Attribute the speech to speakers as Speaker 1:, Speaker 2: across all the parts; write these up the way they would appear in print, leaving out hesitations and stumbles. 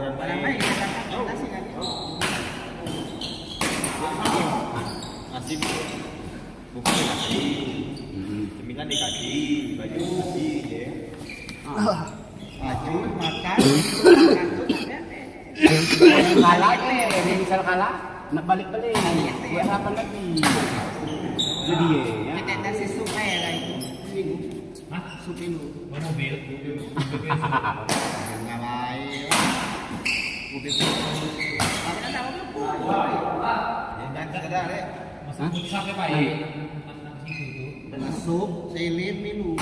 Speaker 1: Barang baik kita nasi kan.
Speaker 2: Nasib bukan nasi. Cemilan dikasih, baju kasih ya.
Speaker 1: Baju makan.
Speaker 3: Kalah ini misal kalah, nak balik-balik. Buat harapan lagi. Jadi ya.
Speaker 1: Kita nasi sup lah itu.
Speaker 4: Hah?
Speaker 1: Sup itu.
Speaker 4: Mobil.
Speaker 1: Enggak baik. Mobil. Apa kan tahu lu? Ya sekedar ya.
Speaker 4: Masuk sampai baik.
Speaker 1: Dengan sup, selir, minum.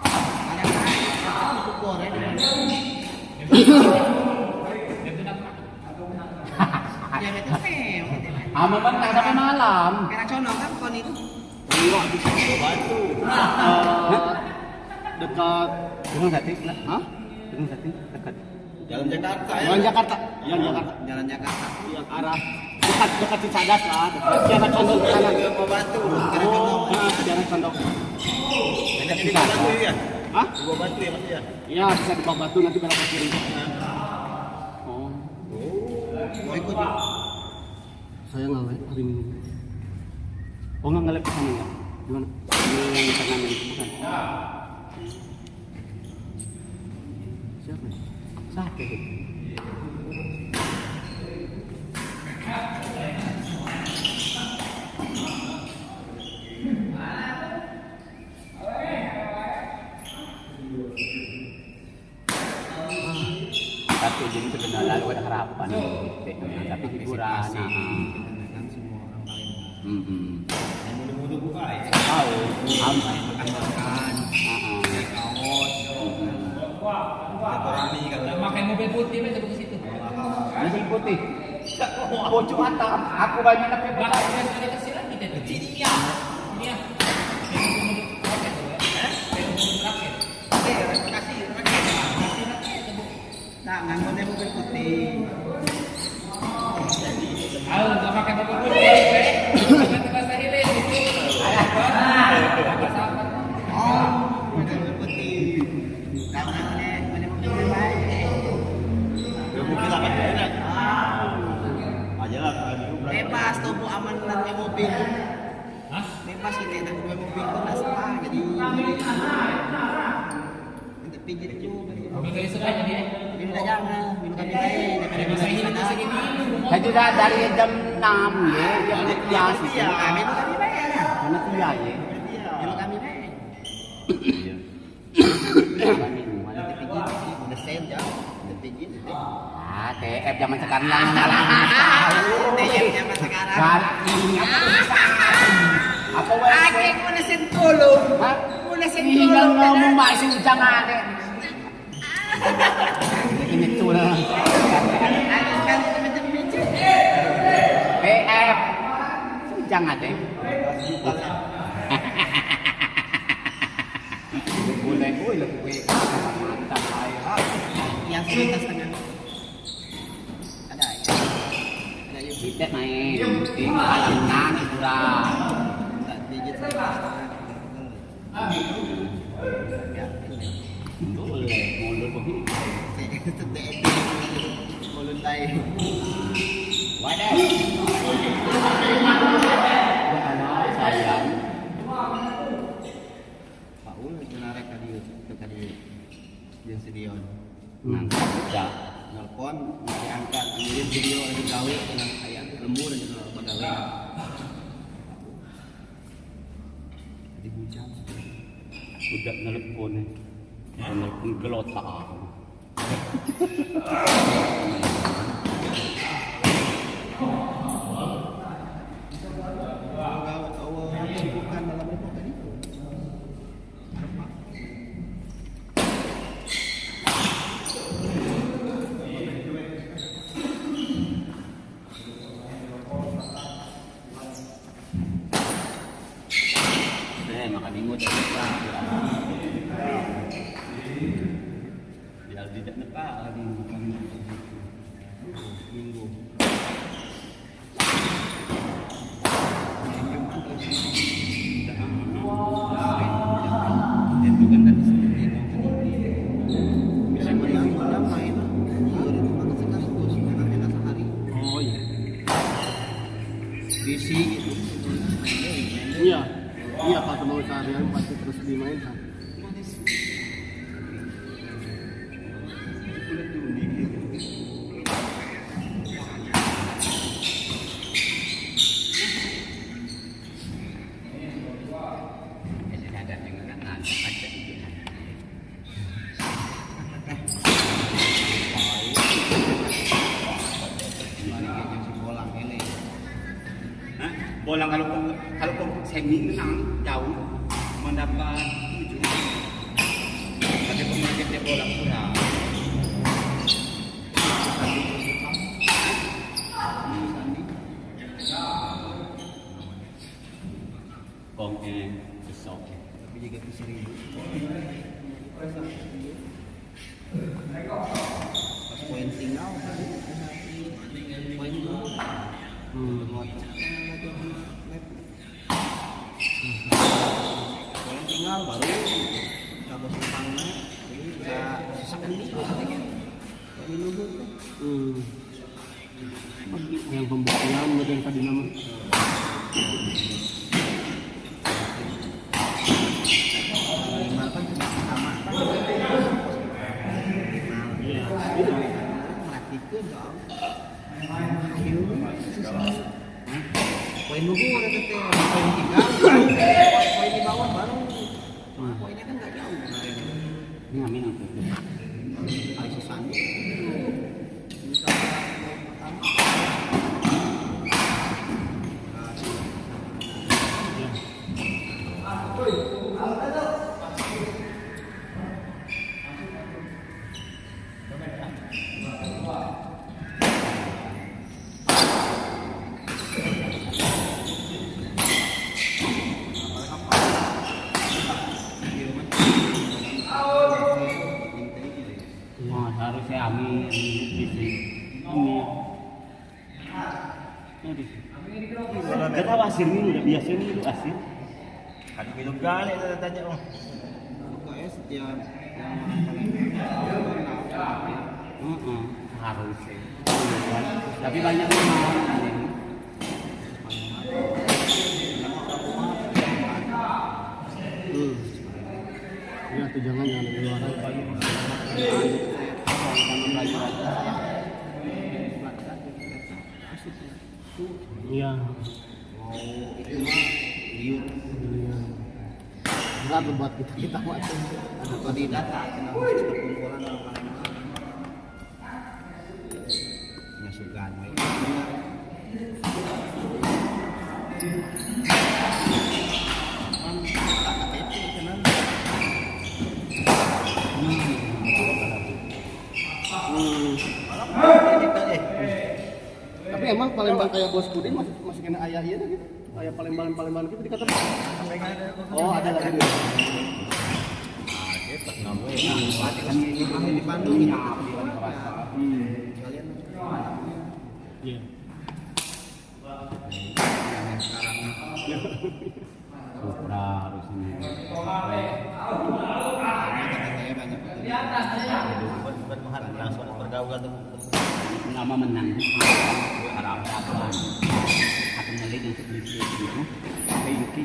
Speaker 1: Ada kan? Itu goreng. Ya itu mem.
Speaker 3: Mentang sampai malam.
Speaker 1: Kena conong kan kon itu.
Speaker 2: Enggak bisa batu.
Speaker 3: Dekat Gunung Sati, hah? Gunung Sati dekat.
Speaker 2: Jalan Jakarta ya.
Speaker 3: Jalan Jakarta. Jalan Jakarta.
Speaker 1: Jalan Jakarta.
Speaker 3: Yang arah dekat Cicadas lah. Jalan Condong ke sana.
Speaker 2: Ke Batu.
Speaker 3: Oh, Jalan Condong.
Speaker 2: Banyak di Batu ya.
Speaker 3: Hah?
Speaker 2: Di bawah Batu ya Mas ya.
Speaker 3: Iya, bisa di bawah Batu nanti belok ke kiri. Oh.
Speaker 1: Mau ikut?
Speaker 3: Saya ngalep hari ini. Oh, nggak ngalep ke sana ya? Gimana? Yang tengah itu bukan? Siapa? Siapa itu? Tapi jadi sebenarnya lu ada harapan tapi hiburan.
Speaker 1: Kan semua orang Palembang.
Speaker 2: Yang muda-muda buka ya.
Speaker 3: Tahu,
Speaker 1: Makan.
Speaker 2: Silaturahmi kalau
Speaker 4: Makai mobil putih aja ke situ.
Speaker 3: mobil putih. Bocor atas, aku banyak tapi
Speaker 4: Belakang ada kecil lagi deh. Ini ya. Ini ya.
Speaker 1: Nah, ngangkutnya mobil putih.
Speaker 4: Halo, nggak pakai mobil putih, ganti bahasa Inggris itu.
Speaker 1: Oh, mobil putih. Tahu namanya mobil baik.
Speaker 2: ya mobil apa tuh ya? Aja lah kalau
Speaker 1: Bebas tuh bu aman nanti mobil.
Speaker 4: Hah?
Speaker 1: Bebas kita tak mobil itu naspa jadi. Nanti pinggir itu.
Speaker 4: Mobil kayu sebanyak dia.
Speaker 1: Minum dah jangan, minum kami baik.
Speaker 4: Ada bahasa Inggris bahasa gini.
Speaker 3: saya juga dari jam 6 ya, jam 12 sih.
Speaker 1: Iya, minum kami baik.
Speaker 3: Karena kuliah ya.
Speaker 1: Minum kami baik.
Speaker 3: Minuman.
Speaker 1: Nanti pinggir, udah sen jauh. Nanti pinggir.
Speaker 3: Ah, TF zaman sekarang yang nyalain.
Speaker 1: TF zaman sekarang.
Speaker 3: Ini apa wes?
Speaker 1: Ake ko na sentulong.
Speaker 3: Hah?
Speaker 1: Mula
Speaker 3: Tinggal
Speaker 1: sentulong.
Speaker 3: ngomong masih jangan deh. Ini tuh lah. PF. Jangan deh. Boleh, boleh. Mantap saya.
Speaker 1: Yang selintas tengah. Ada ya. Ada yuk.
Speaker 3: Kita main di kalangan hiburan.
Speaker 1: Tak pijit selintas tengah. Ya,
Speaker 3: Boleh, mulai begitu.
Speaker 1: ini. Mulut lain.
Speaker 3: Wadah. Sayang.
Speaker 1: Pak Ul itu narek tadi yang sedion.
Speaker 3: Mantap juga.
Speaker 1: Nelpon, diangkat, ngirim video lagi gawe dengan ayam lembu dan juga pegawai. Jadi bujang.
Speaker 3: Udah nelpon nih. Nelpon gelotak.
Speaker 1: Bukan dalam bentuk tadi.
Speaker 3: Makan imut. Di Aldi tak nepak.
Speaker 1: isi gitu.
Speaker 3: Iya. Iya kalau mau seharian pasti terus dimainkan.
Speaker 1: Ini ada dengan anak ada di bola kalau semi menang jauh mendapat 7. Tapi pemain dia bola kurang.
Speaker 3: Kongeng besok.
Speaker 1: Tapi juga pisiri. Pas poin tinggal poin dulu. Poin tinggal baru kalau sempangnya jadi bisa sisakan dikit katanya. Poin dulu tuh.
Speaker 3: Yang pembuktian bagian tadi nama.
Speaker 1: Minimal kan cuma sama kan.
Speaker 3: Iya, itu.
Speaker 1: Merhatikan dong. Poin dulu ada teteh, poin tinggal, poin di bawah baru. Poinnya kan nggak jauh kemarin.
Speaker 3: Ini amin apa itu?
Speaker 1: Kali sisanya.
Speaker 3: Harusnya amin di sini. Ini di sini. Kita pasir ini udah biasa ini itu asir.
Speaker 2: Kan minum kali tanya oh.
Speaker 1: Pokoknya setiap
Speaker 3: Harusnya. Tapi banyak yang mau ini. Ya tuh jangan di luar iya
Speaker 1: itu mah liur.
Speaker 3: Berat buat kita macam
Speaker 1: Atau di data kenapa perkumpulan orang nyasugan baik.
Speaker 3: Tapi emang Palembang kayak Bos Pudin masih kena ayah iya gitu. Ayah Palembang gitu dikata. Oh, ada lagi.
Speaker 2: Pas ngamu
Speaker 1: Kan di Bandung gitu. Kalian
Speaker 3: Iya.
Speaker 1: yang sekarang
Speaker 3: Supra harus ini.
Speaker 1: saya banyak
Speaker 2: bukan mengharap langsung pergaulan tuh.
Speaker 3: Nama menang. Harap apa? Akan melihat untuk beli itu. Kayak Yuki.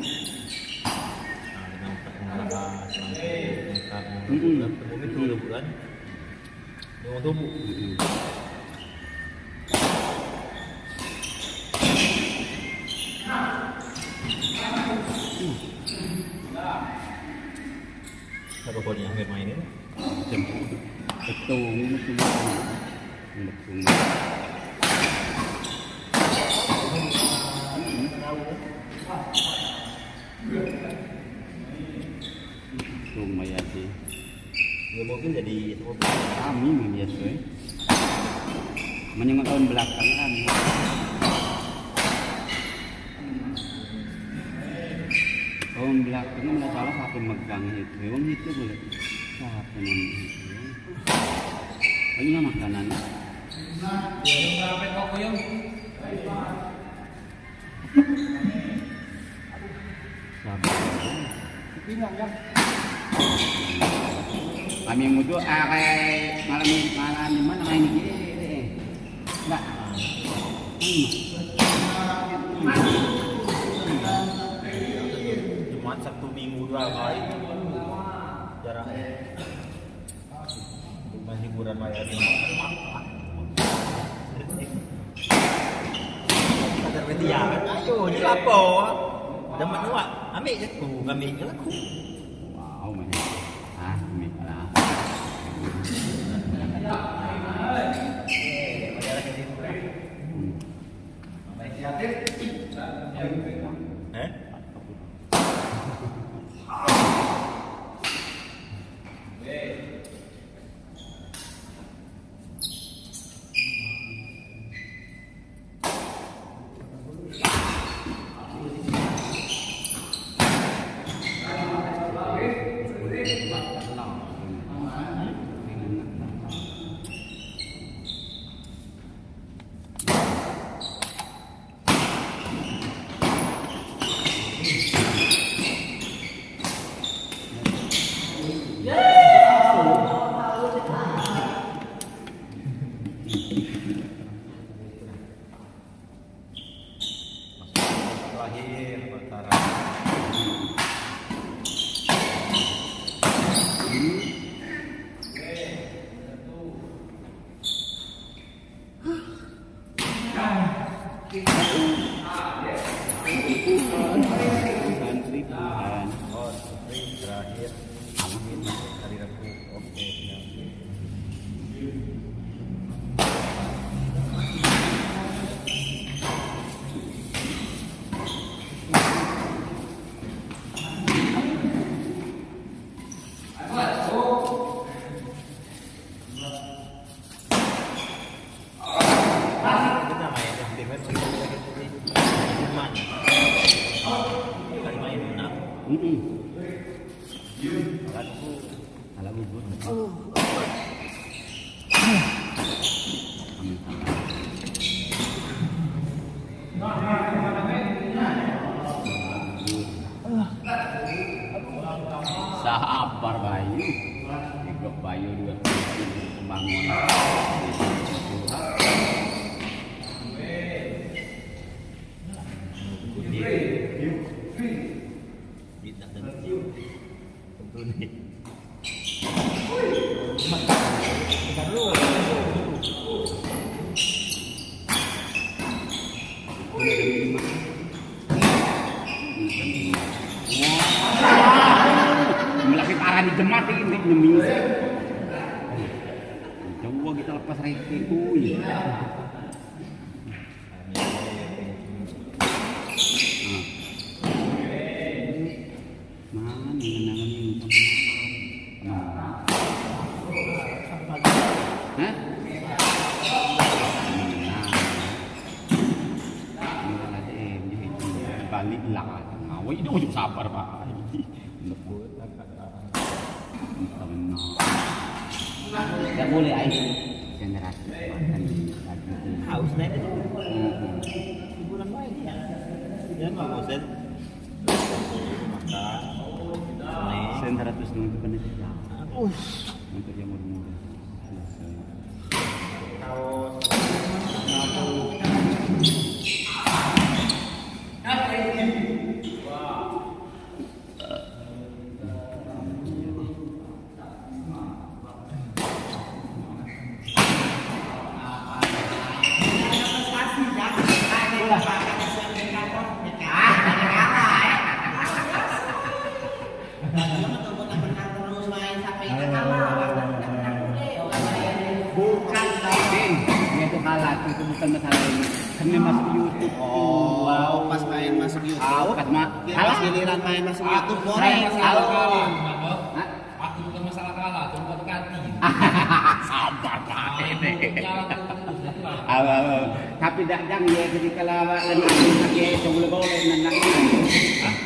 Speaker 2: Dengan perkembangan sampai pemimpin dulu bulan. Dengan tubuh. Siapa pun yang main ini?
Speaker 3: Betul, ini cuma betul. Lumayan sih.
Speaker 2: Ya mungkin jadi
Speaker 3: Kami biasa. Menyengok tahun belakangan. Tahun belakangan nggak salah satu megang itu. Memang itu boleh. Satu itu. Ini makanan.
Speaker 4: Berapa kok yung?
Speaker 3: Kami yang muncul kayak malam di mana main ini? Enggak.
Speaker 2: seminggu 2 kali. Jarang. Cuma hiburan layarnya. Kadar media kan, ayo dilapor. Dapat nuak, ambil je aku, ambil je aku.
Speaker 3: Wow, mana? Ah, ambil lah.
Speaker 2: Eh? Terakhir Batara.
Speaker 3: Santri Tuhan.
Speaker 2: Oh, terakhir. Amin. Hari Rabu. Oke, siap. Kita main yang tim itu Jerman. Kali main menang. Aku
Speaker 3: Alah bubur. Sabar Bayu. Tiga Bayu juga pembangunan.
Speaker 2: bintang dan tentu nih.
Speaker 3: Melaki parah di jemaat ini nyeming. Coba kita lepas reke kuy. Mana kenangan ini? Hah? Balik lah. Awak itu ujung sabar pak. Tidak boleh air generasi makan
Speaker 2: Haus naik itu. Hiburan main ya. Ya nggak bosan. Makan. Nih.
Speaker 3: 100 dulu itu benar tidak. Untuk yang muda-muda. Kalah itu bukan masalah ini. Kena masuk YouTube.
Speaker 1: Wow, pas main masuk YouTube.
Speaker 3: Pas
Speaker 1: Pas giliran main masuk YouTube, boleh
Speaker 3: Halo.
Speaker 4: Aku bukan masalah kalah, itu bukan ganti.
Speaker 3: Sabar Pak. Tapi dak jang ya ketika lawak dan lagi itu boleh nenang.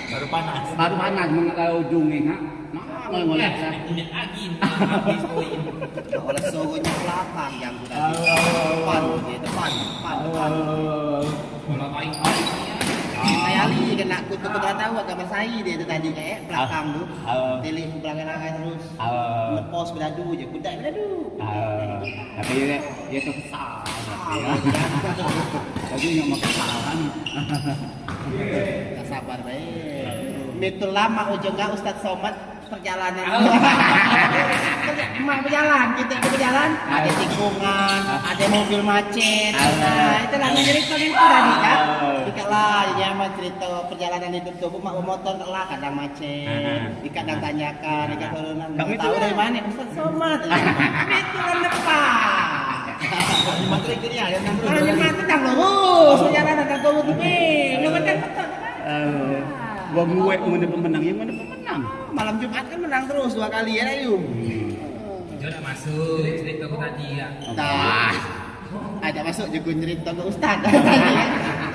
Speaker 2: Baru panas.
Speaker 3: Baru panas mengenai ujungnya, ha? Nah, ngolek lah.
Speaker 4: Punya angin, habis poin.
Speaker 1: Oleh sogonya belakang yang depan, depan.
Speaker 4: Kalau main
Speaker 1: Kayak Ali kena kutu tahu gambar saya dia itu tadi kayak belakang tuh. Pilih belakang terus. Lepas beladu je, kuda beladu.
Speaker 3: Tapi dia tu kesal. Tapi nggak mau kesalahan.
Speaker 1: Tak sabar baik. betul lama ujungnya Ustadz Somad perjalanan. Mak berjalan, kita berjalan, ada tikungan, ada mobil macet. Nah, itu lah cerita itu tadi kan. Dikala zaman cerita perjalanan hidup tuh mak motor lah kadang macet, kadang tanyakan, kadang turunan. Kamu tahu dari mana Ustadz Somad? Itu kan depan.
Speaker 2: Materi kiri ya, yang terus.
Speaker 1: Kalau yang mati tak lurus, perjalanan tak lurus nih, nggak betul.
Speaker 3: Wong gue mana pemenang, yang mana pemenang?
Speaker 1: Malam Jumat kan menang terus 2 kali ya Ayu.
Speaker 4: Itu udah masuk cerita aku tadi ya.
Speaker 1: Nah, ada masuk juga cerita ke Ustadz.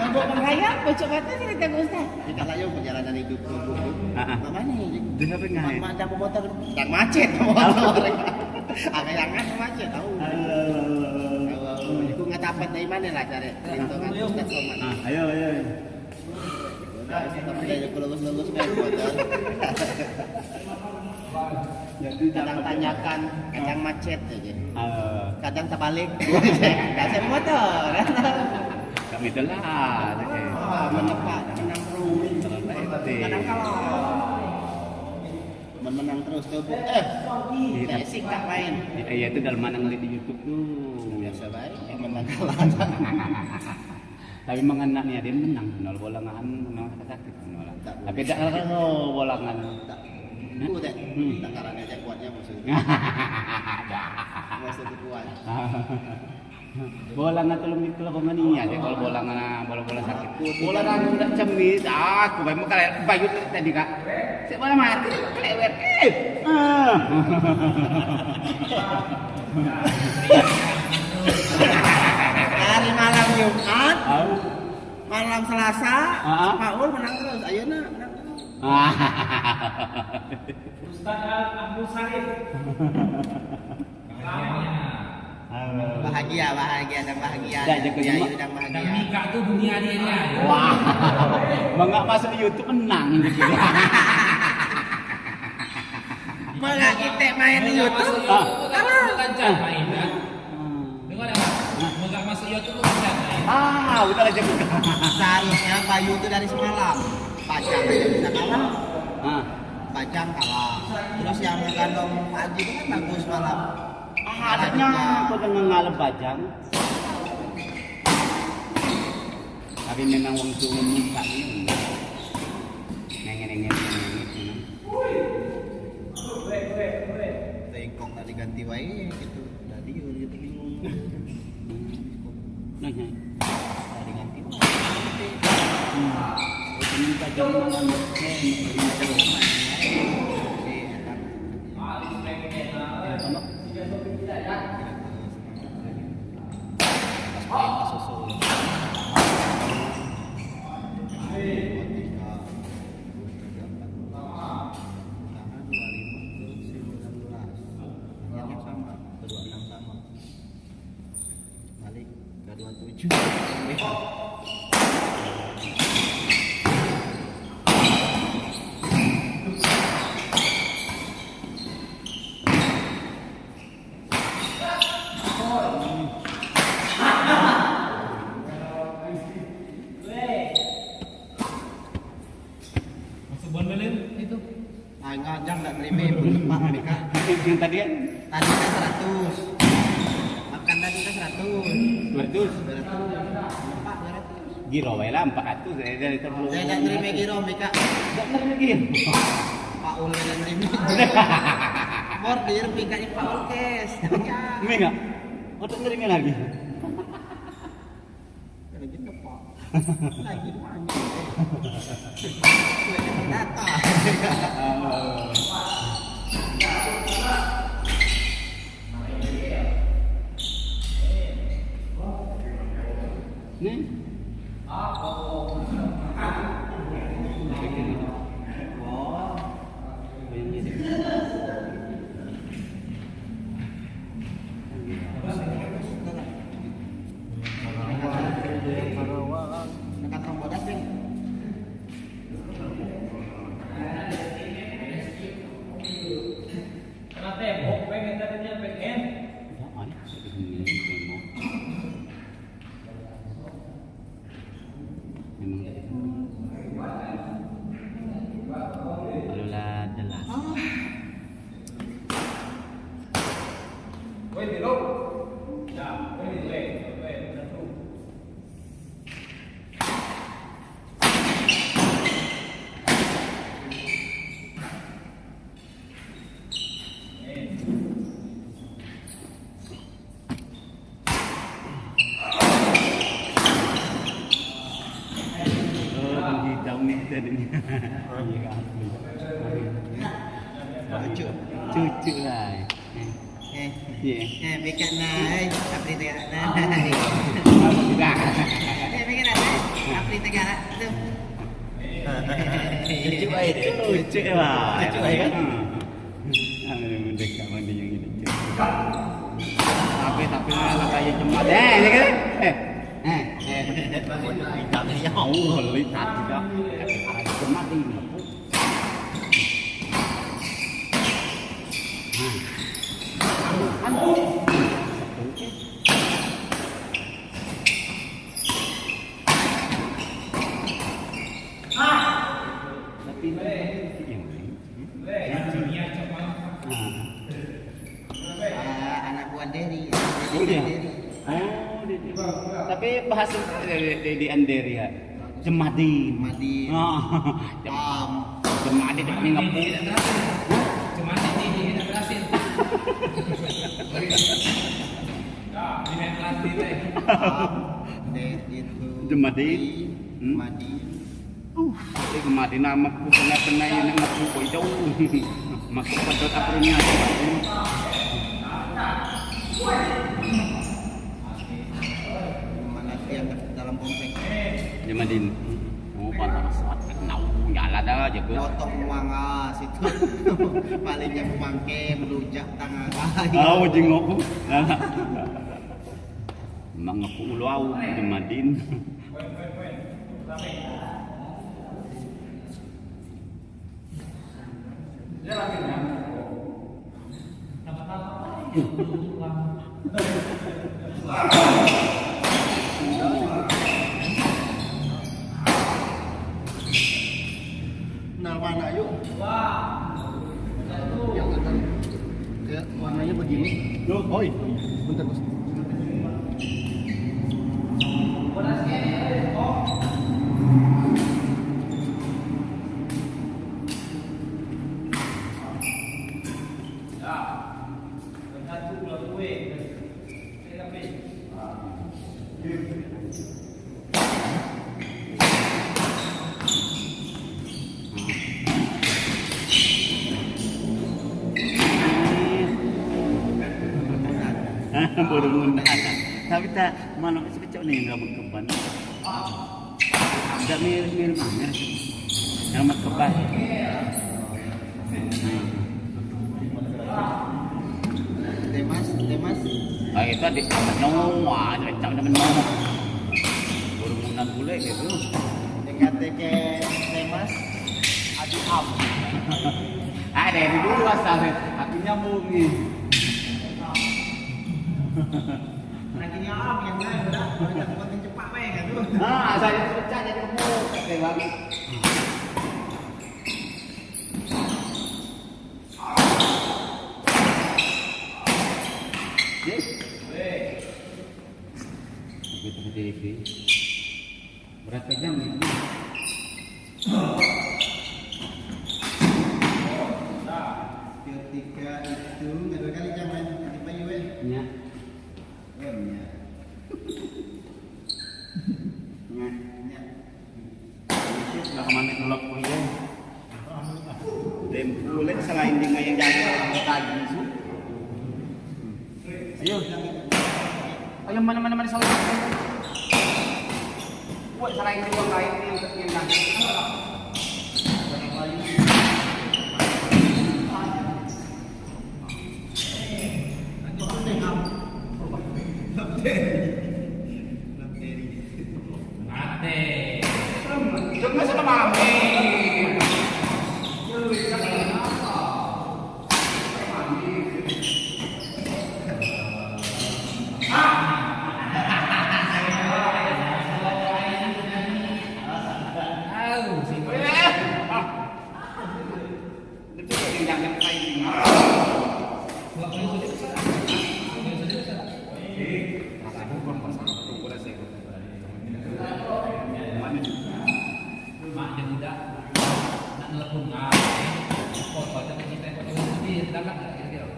Speaker 1: Kalau berkaya, bocok mata cerita ke Ustadz. Kita layu perjalanan hidup tuh. Mana nih?
Speaker 3: Dengar dengar.
Speaker 1: Ada motor, dan macet motor. Ada yang kan macet tahu. Aku nggak dapat dari mana lah cari cerita kan Ustadz Somad.
Speaker 3: Ayo.
Speaker 1: Tapi dari lulus kan motor. Kadang tanyakan, kadang macet aja. Kadang terbalik. Kasih motor.
Speaker 3: Kami telah.
Speaker 1: Menepak, menang terus. Kadang kalah. Menang terus tuh. Sik tak main.
Speaker 3: Iya itu dalam mana ngeliat di YouTube tuh.
Speaker 1: Biasa baik, menang kalah.
Speaker 3: Tapi mengenaknya dia menang, nol bolangan, nol sakit, nol. Tapi tidak kalau bolangan.
Speaker 1: Itu deh, takarannya aja kuatnya maksudnya. Maksudnya kuat.
Speaker 3: Bolangan tolong itu lah pemania deh kalau bolangan bola sakit. Bolangan udah cemit, aku bayi mau kalian bayu tadi kak. Saya bola mati, kelewet.
Speaker 1: Hari malam Jumat, malam Selasa, Paul menang terus. Ayeuna menang terus.
Speaker 4: Ustaz Abdul Sarif.
Speaker 1: Bahagia dan bahagia.
Speaker 4: Dan Mika tuh dunia dia.
Speaker 3: Wah, nggak masuk di YouTube menang gitu.
Speaker 1: Malah kita main di YouTube,
Speaker 4: Lancar main kan? Dengar apa? Nggak masuk YouTube lancar main.
Speaker 3: Udah aja buka.
Speaker 1: seharusnya Bayu itu dari semalam. Pajang aja bisa kalah. Pajang kalah. Terus yang mengandung Pak Haji itu kan bagus malam.
Speaker 3: Adanya kau dengan ngalem pajang. Tapi memang wong tuh muka ini. Nengeng.
Speaker 1: Tengkok tadi ganti wae gitu. Tadi gitu bingung.
Speaker 3: Nanya.
Speaker 1: Tadi ganti wae.
Speaker 3: Ini pajang makan.
Speaker 1: Balik ke 27.
Speaker 4: Masuk bon belum itu?
Speaker 1: Ngajak enggak terima Pak Mika.
Speaker 3: Yang tadi kan
Speaker 1: Tadi kan 100. Makan tadi kan 100.
Speaker 3: 200. Giro wae lah 400 dari terlalu.
Speaker 1: Saya enggak terima giro Mika.
Speaker 3: Enggak nerima giro.
Speaker 1: Pak Ul yang terima. Bordir Mika ini Pak Ul kes.
Speaker 3: Enggak. Untuk nerima lagi.
Speaker 1: Lagi Pak. Lagi mana? Data.
Speaker 3: Nih.
Speaker 1: Dekat Rombodas nih.
Speaker 4: Karena tembok pengen tadinya pengen.
Speaker 3: nih jadinya. Iya asli. Cucu lah. Iya.
Speaker 1: Bikin naik, tapi tidak naik.
Speaker 3: Kalau tidak.
Speaker 1: Bikin naik, tapi tidak naik.
Speaker 2: Cucu aja deh.
Speaker 3: Cucu lah.
Speaker 2: Cucu aja kan.
Speaker 3: Mendekat mandi yang ini. Tapi lah kayak cuma ini kan.
Speaker 2: Lihat dia.
Speaker 3: Oh, lihat juga. Cuma ini.
Speaker 1: Anak buah Derry.
Speaker 3: Oh dia. Tapi bahasa di Anderi ya. Jemadin.
Speaker 1: Jemadin.
Speaker 3: Jemadin dia paling ngepuk.
Speaker 4: Cuma ini tidak berhasil. Di main latih deh.
Speaker 3: Jemadin.
Speaker 1: Jemadin.
Speaker 3: Tapi kemarin nama ku pernah yang ngepuk itu. Masuk pedot aprunya.
Speaker 1: Mana yang dalam komplek.
Speaker 3: Jemadin. Oh, pantas saat kenal. Nyala dah aja gua.
Speaker 1: Potong manga situ. Palingnya pemangke melujak tangan.
Speaker 3: Ah, jengok. Mangapu ulau Jemadin.
Speaker 1: Nal mana yuk? Yang akan ya, warnanya begini. Oi, bentar bos.
Speaker 3: Baru mengundang. Tapi tak mana sekecil nih rambut kebang. Tidak mirip mana? Rambut kebang.
Speaker 1: Demas.
Speaker 3: Ah itu di menua, cak ada menua. Baru mengundang bule gitu.
Speaker 1: TK Demas Adi Am.
Speaker 3: Ah dari dulu asal, aku nyambung nih.
Speaker 1: Nantinya Am yang lain udah banyak buatin cepat weh kan tuh.
Speaker 3: Ah, saya pecah jadi gemuk, kayak banget. Begitu TV. Berapa jam ini?
Speaker 1: Ketika itu dua kali zaman di Bayu weh.
Speaker 3: Ya. Sudah kemana kelok kuliah? Dem kulit selain di yang jaga tadi su. Ayo. Ayo mana salah. Buat selain di uang lain yang jaga.
Speaker 4: Mate.
Speaker 3: Jangan sama mami.
Speaker 4: Mak dia muda nak nelpon foto tapi kita foto sendiri dalam kira-kira.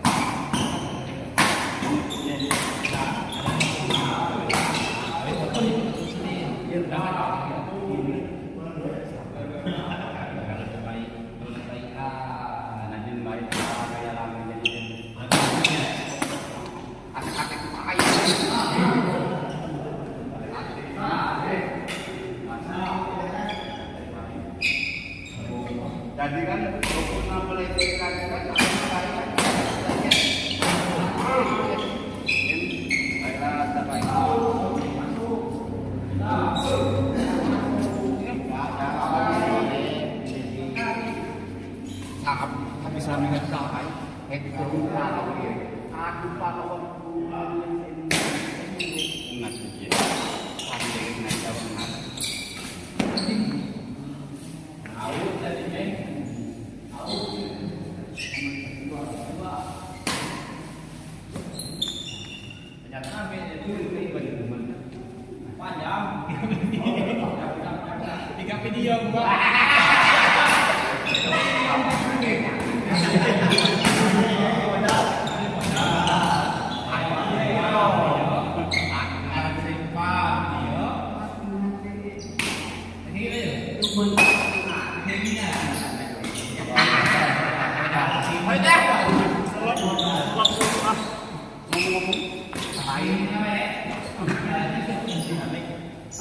Speaker 4: Iya, Mbak.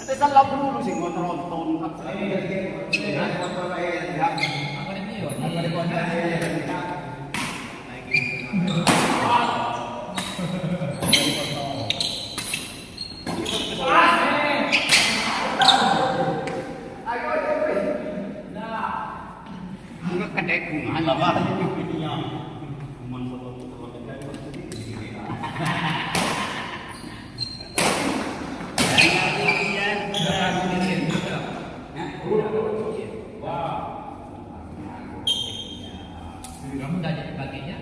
Speaker 3: Ada salah dulu sih mau nonton. Enggak kedai kungan lah.
Speaker 4: Kamu nggak jadi baginya?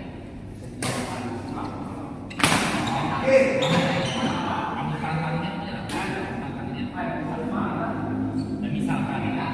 Speaker 4: Kamu tantangannya aja. Tantangannya. Nah, misalkan ya.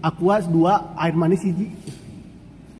Speaker 5: Aquas 2, air manis 1.